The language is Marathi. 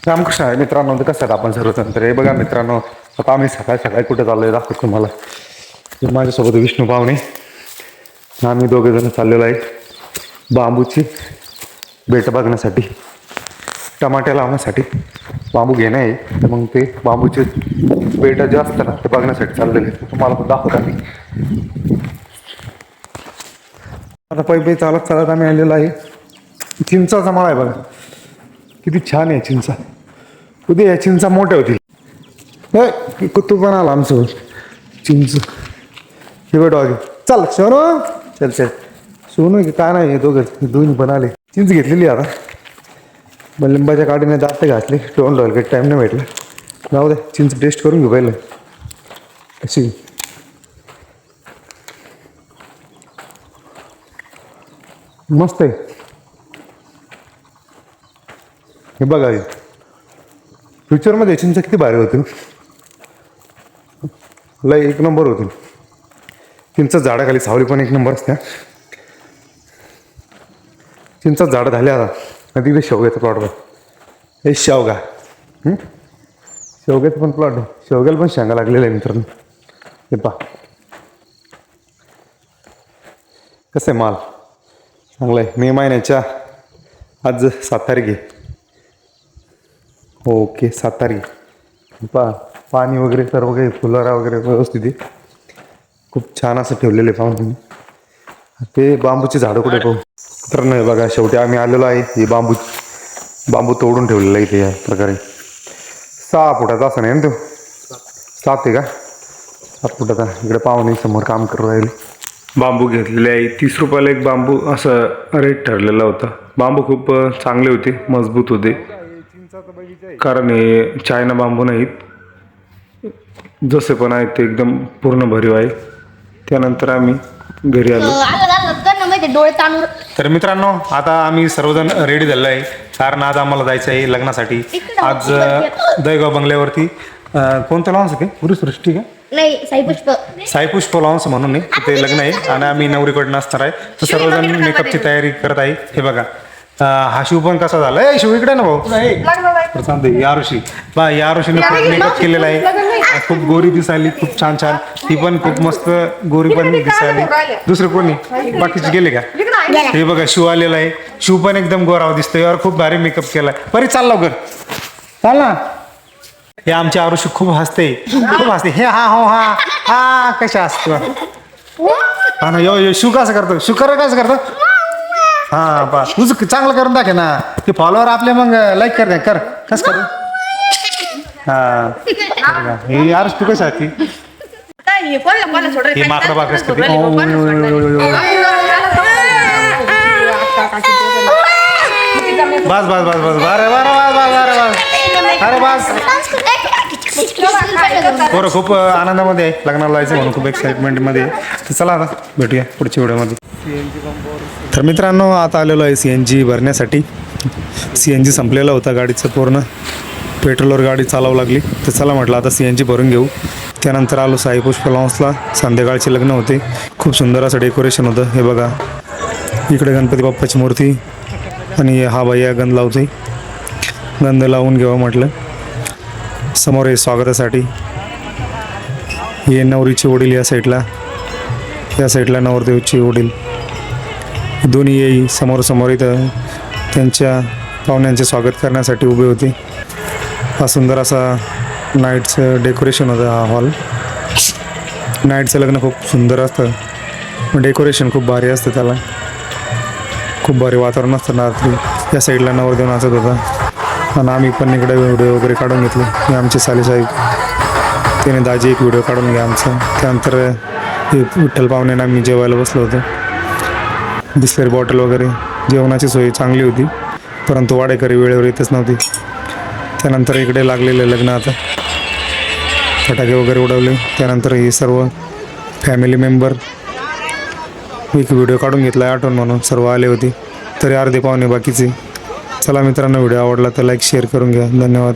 रामकृष्ण आहे मित्रांनो. कसं आहेत आपण सर्वजण? तर हे बघा मित्रांनो, आता आम्ही सकाळी सकाळी कुठे चाललोय दाखवतो तुम्हाला. माझ्यासोबत विष्णू पाहुणे, आम्ही दोघे जण चाललेलो आहे बांबूची बेट बघण्यासाठी, टमाटे लावण्यासाठी बांबू घेणं आहे. तर मग ते बांबूचे बेट जे असतं ना ते बघण्यासाठी चाललेले, तुम्हाला पण दाखवतो आम्ही. आता पै चालत चालत आम्ही आलेलो आहे. चिंचाचा मळा आहे बघा, किती छान आहे चिंचा. उद्या या चिंचा मोठ्या होतील. कुतू पण आला आमचं चिंच. हे बघ डॉगी, चल सोनू, चल चल सोनू की काय नाही, हे दोन्ही पण आले. चिंच घेतलेली आता, मग लिंबाच्या काडीने दात घातले, टोन राहिल काही टाईम नाही भेटला. जाऊ दे, चिंच टेस्ट करून घेऊ पहिलं कशी. मस्त आहे. हे बघा, फ्युचरमध्ये चिंच किती भारी होतील, लय एक नंबर होतील. चिंच झाडाखाली सावली पण एक नंबर असते. चिंच झाडं झाले आता. तिथे शेवग्याचं प्लॉट बघ, हे शेवगा, शेवग्याचं पण प्लॉट आहे. शेवग्याला पण शेंगा लागलेलं आहे मित्रांनो. हे पहा कसं आहे माल, चांगलं आहे. मे महिन्याच्या आज 7 तारीख आहे. ओके 7 तारीख. पहा पाणी वगैरे सर्व काही, फुलारा वगैरे व्यवस्थित आहे. खूप छान असं ठेवलेलं आहे पाहून तुम्ही. ते बांबूची झाडं कुठे पाहू तर नाही बघा. शेवटी आम्ही आलेलो आहे. हे बांबू तोडून ठेवलेलं आहे इथे या प्रकारे. 6 फुटाचा असं नाही ना तो, 7 आहे का, 7 फुटाचा. इकडे पाहुणे समोर काम करू राहिले. बांबू घेतलेले आहे 30 रुपयाला एक बांबू, असं रेट ठरलेला होता. बांबू खूप चांगले होते, मजबूत होते, कारण हे चायना बांबू नाहीत, जसे पण आहेत ते एकदम पूर्ण भरीव आहे. त्यानंतर आम्ही घरी आलो. तर मित्रांनो, आता आम्ही सर्वजण रेडी झालेलो आहे, कारण आज आम्हाला जायचं आहे लग्नासाठी. आज दहीगाव बंगल्यावरती कोणतं लॉन्स आहे, गुरुसृष्टी का नाही, साईपुष्प लॉन्स म्हणून आहे, तिथे लग्न आहे आणि आम्ही नवरीकडून असणार आहे. तर सर्वजण मेकअपची तयारी करत आहे. हे बघा, हा शिव पण कसा झाला. ए शिव इकडे ना भाऊ, यारुषी बा, यारुषीने खूप मेकअप केलेला आहे. खूप गोरी दिसायली, खूप छान छान. ती पण खूप मस्त गोरी पण दिसायली. दुसरं कोणी बाकीचे गेले का? हे बघा शिव आलेला आहे. शिव पण एकदम गोराव दिसतोय, यार खूप भारी मेकअप केलाय. बरी चाल लवकर, चाल ना. हे आमची आरुषी खूप हसते, खूप हसते. हे हा हो हा हा कशा असतो. हा ना, यो शिव कसं करतो, शिव कसं करतो. हा बा, तुझं चांगलं करून दाखे ना, ते फॉलोअर आपले मग लाईक कर कस कर. हा हे यार तू कशी आहे. हे माकडं बा कसं करते. बस बस बस बस, अरे अरे बस. बरं, खूप आनंदामध्ये आहे, लग्नाला जायचं म्हणून खूप एक्साइटमेंटमध्ये. तर चला आता भेटूया पुढच्या व्हिडिओमध्ये. तर मित्रांनो, आता आलेलो आहे CNG भरण्यासाठी. CNG संपलेला होता गाडीचं, पूर्ण पेट्रोलवर गाडी चालावं लागली. तर चला म्हटलं आता CNG भरून घेऊ. त्यानंतर आलो साईपुष्प लॉन्सला. संध्याकाळचे लग्न होते, खूप सुंदर असं डेकोरेशन होतं. हे बघा, इकडे गणपती बाप्पाची मूर्ती आणि हा भैया गंध लावतोय. गंध लावून घ्यावं म्हटलं. समोर आहे स्वागतासाठी. हे नवरीचे वडील या साईडला नवरदेवचे वडील, दोन्ही येई समोर इथं त्यांच्या पाहुण्यांचे स्वागत करण्यासाठी उभे होते. हा सुंदर असा नाईटचं डेकोरेशन होतं. हा हॉल, नाईटचं लग्न खूप सुंदर असतं, डेकोरेशन खूप भारी असतं, त्याला खूप भारी वातावरण असतं रात्री. या साईडला नवरदेव नाचत होता आणि आम्ही पण इकडे व्हिडिओ वगैरे काढून घेतले. हे आमचे सालेसाहेब, त्याने दाजी एक व्हिडिओ काढून घ्या आमचा. त्यानंतर हे विठ्ठल पाहुण्यांना आम्ही जेवायला बसलो होतो. बिस्लेरी बॉटल वगैरे, जेवणाची सोय चांगली होती, परंतु वाडेकरी वेळेवर येतच नव्हती. त्यानंतर इकडे लागलेलं लग्न, आता फटाके वगैरे उडवले. त्यानंतर हे सर्व फॅमिली मेंबर एक व्हिडिओ काढून घेतला आहे आठवण म्हणून. सर्व आले होते, तरी अर्धे पाहुणे बाकीचे. चला मित्रांनो, व्हिडिओ आवडला तर लाईक शेअर करून घ्या. धन्यवाद.